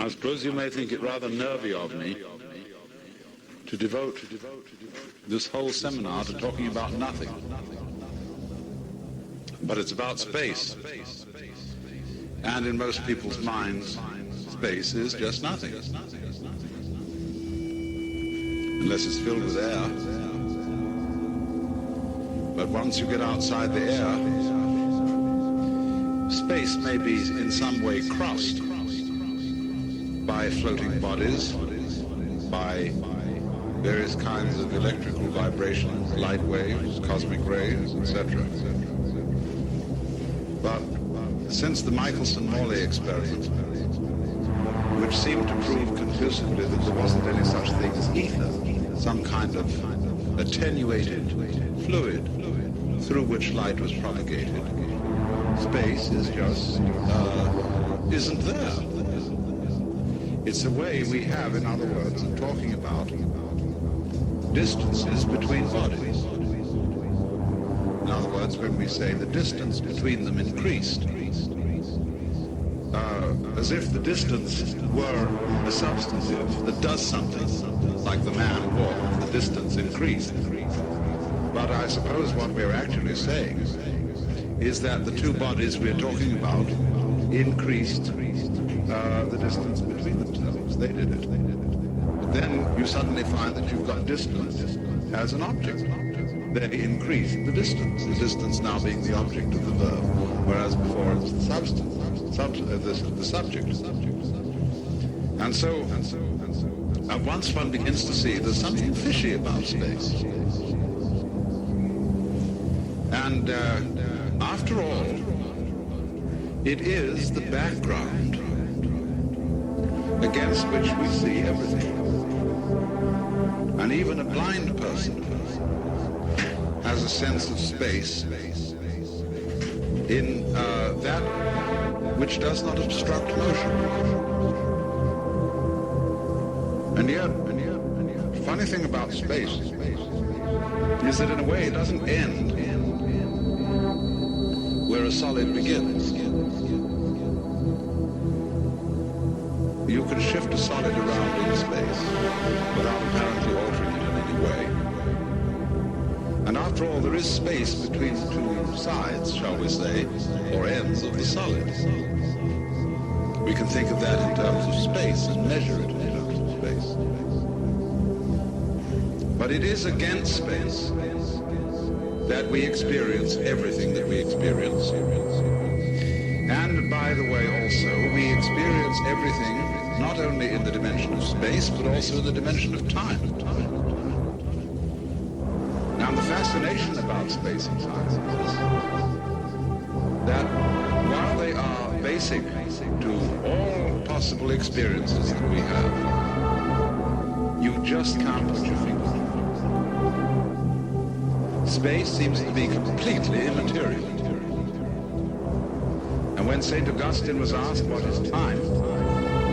I suppose you may think it rather nervy of me to devote this whole seminar to talking about nothing. But it's about space. And in most people's minds, space is just nothing. Unless it's filled with air. But once you get outside the air, space may be in some way crossed by floating bodies, by various kinds of electrical vibrations, light waves, cosmic rays, etc. But since the Michelson-Morley experiment, which seemed to prove conclusively that there wasn't any such thing as ether, some kind of attenuated fluid through which light was propagated, space is just isn't there. It's a way we have, in other words, of talking about distances between bodies. In other words, when we say the distance between them increased, as if the distance were a substantive that does something, like the man walked, the distance increased. But I suppose what we're actually saying is that the two bodies we're talking about increased the distance between themselves. They did it. But then you suddenly find that you've got distance as an object. They increased the distance now being the object of the verb, whereas before it was the substance, the subject. And so once one begins to see there's something fishy about space. And after all, it is the background against which we see everything. And even a blind person has a sense of space in that which does not obstruct motion. And yet, the funny thing about space is that in a way it doesn't end where a solid begins. You can shift a solid around in space without apparently altering it in any way. And after all, there is space between the two sides, shall we say, or ends of the solid. We can think of that in terms of space and measure it in terms of space. But it is against space that we experience everything that we experience. And by the way, also, we experience everything not only in the dimension of space, but also in the dimension of time. Now, the fascination about space and time is that while they are basic to all possible experiences that we have, you just can't put your finger on it. Space seems to be completely immaterial. And when St. Augustine was asked what is time,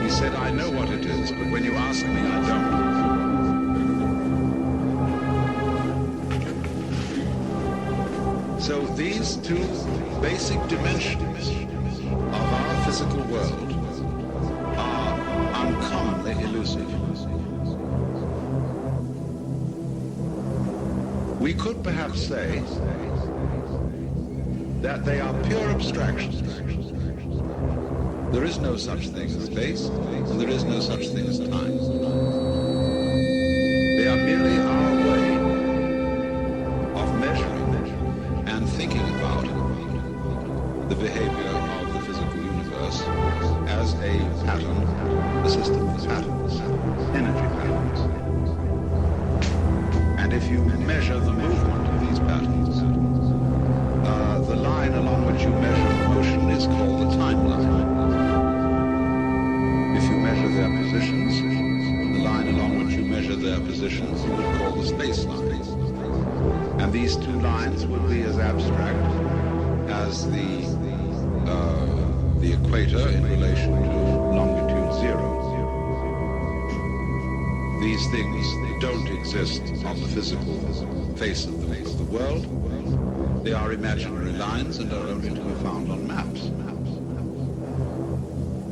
he said, I know what it is, but when you ask me, I don't. So these two basic dimensions of our physical world are uncommonly elusive. We could perhaps say that they are pure abstractions. There is no such thing as space, and there is no such thing as time. They are merely our way of measuring and thinking about the behavior of the physical universe as a pattern, a system of patterns, energy patterns. And if you measure the movement of these patterns, the line along which you measure the motion is called the timeline. If you measure their positions, the line along which you measure their positions you would call the space line. And these two lines would be as abstract as the equator in relation to longitude 0. These things don't exist on the physical face of the world. They are imaginary lines and are only to be found on maps.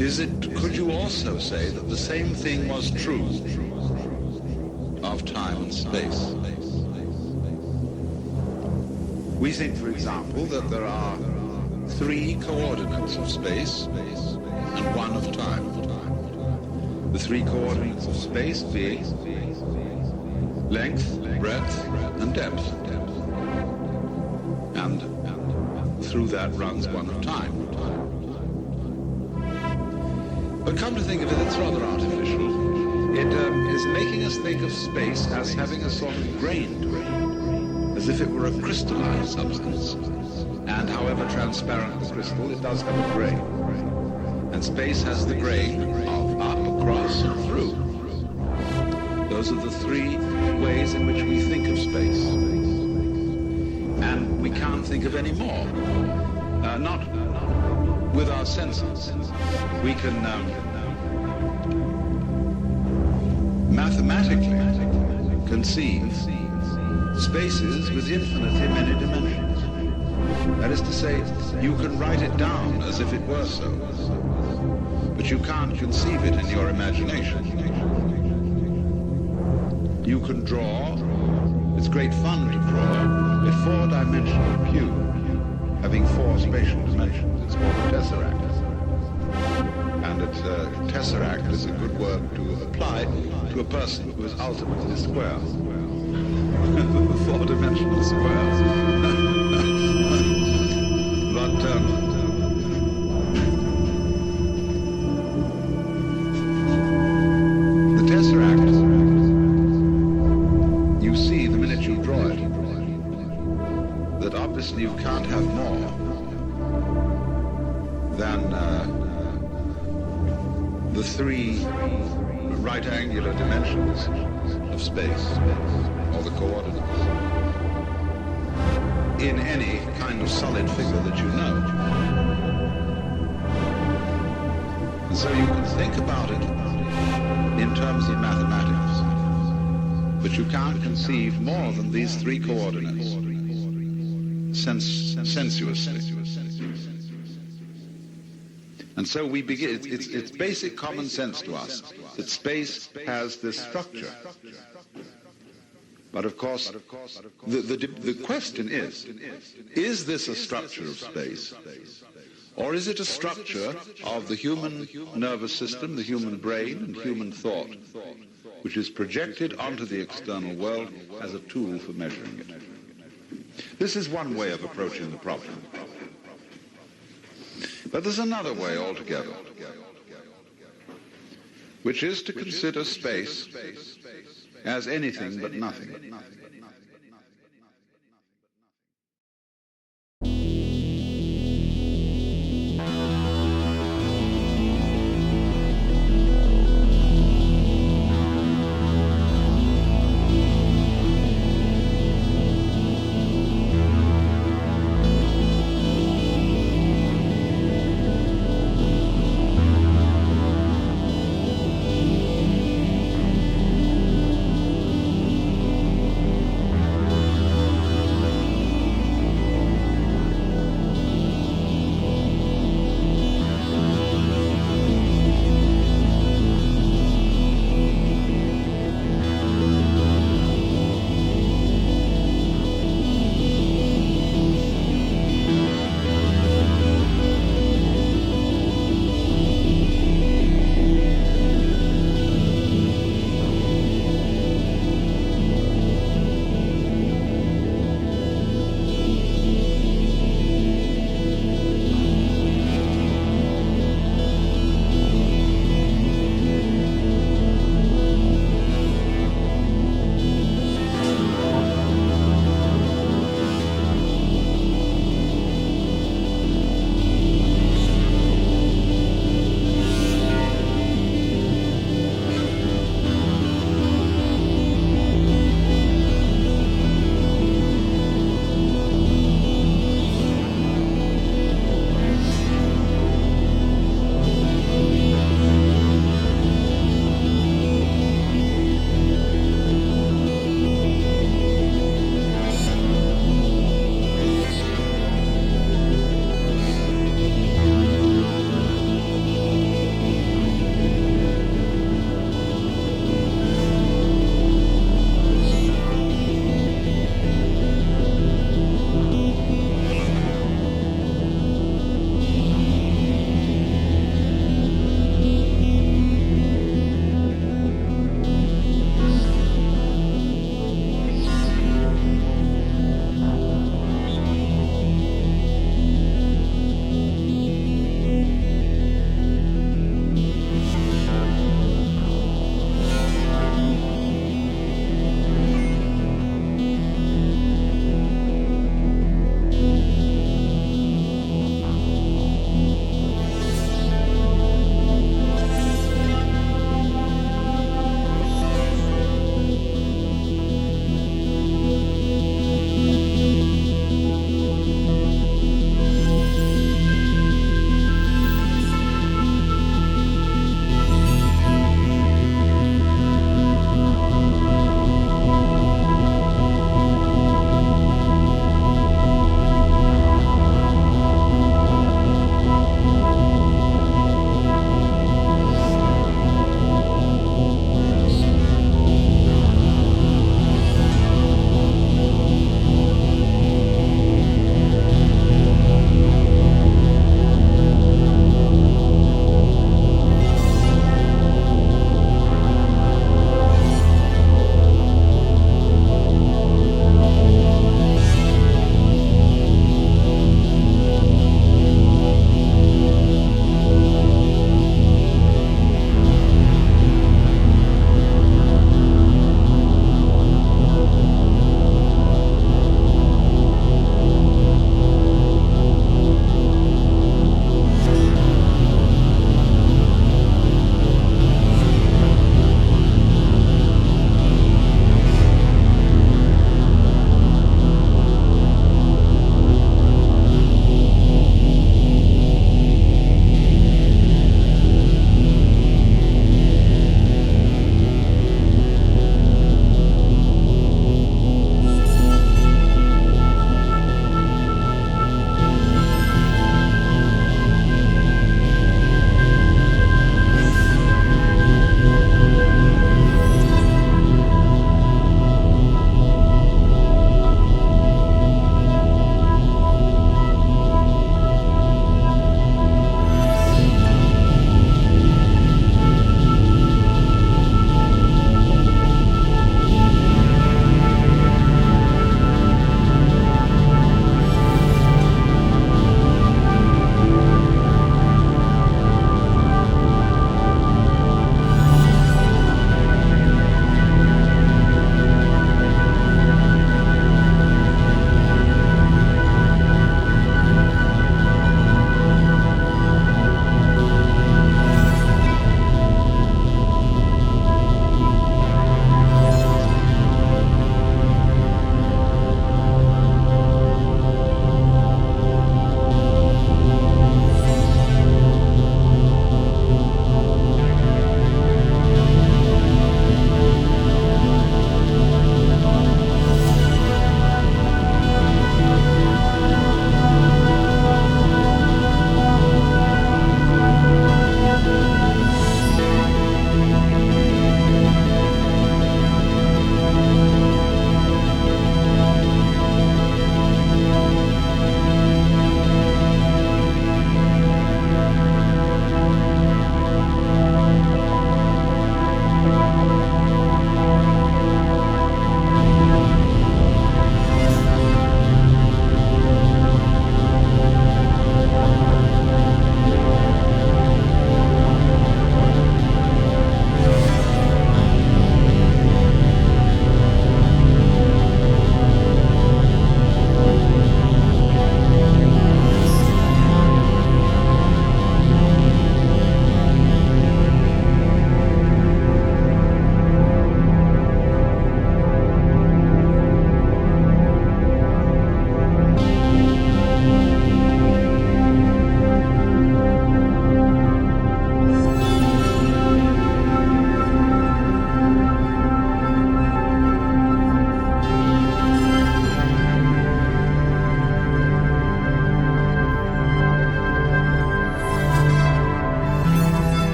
Could you also say that the same thing was true of time and space? We think, for example, that there are 3 coordinates of space and 1 of time. The 3 coordinates of space being length, breadth, and depth. And through that runs 1 of time. But come to think of it, it's rather artificial. It is making us think of space as having a sort of grain to it, as if it were a crystalline substance. And however transparent the crystal, it does have a grain. And space has the grain of up, across, and through. Those are the 3 ways in which we think of space. And we can't think of any more. Not with our senses. We can mathematically conceive spaces with infinitely many dimensions. That is to say, you can write it down as if it were so, but you can't conceive it in your imagination. You can draw, it's great fun to draw, a 4-dimensional cube having 4 spatial dimensions. It's called a tesseract. And a tesseract is a good word to apply to a person who is ultimately square. 4-dimensional square. But the tesseract, you see the minute you draw it, that obviously you can't have more than the 3 right-angular dimensions of space, or the coordinates, in any kind of solid figure that you know. And so you can think about it in terms of mathematics, but you can't conceive more than these 3 coordinates sensuously. And so we begin, it's basic common sense to us that space has this structure. But of course, the question is this a structure of space? Or is it a structure of the human nervous system, the human brain, and human thought, which is projected onto the external world as a tool for measuring it? This is one way of approaching the problem. But there's another way altogether, which is to consider space as anything but nothing.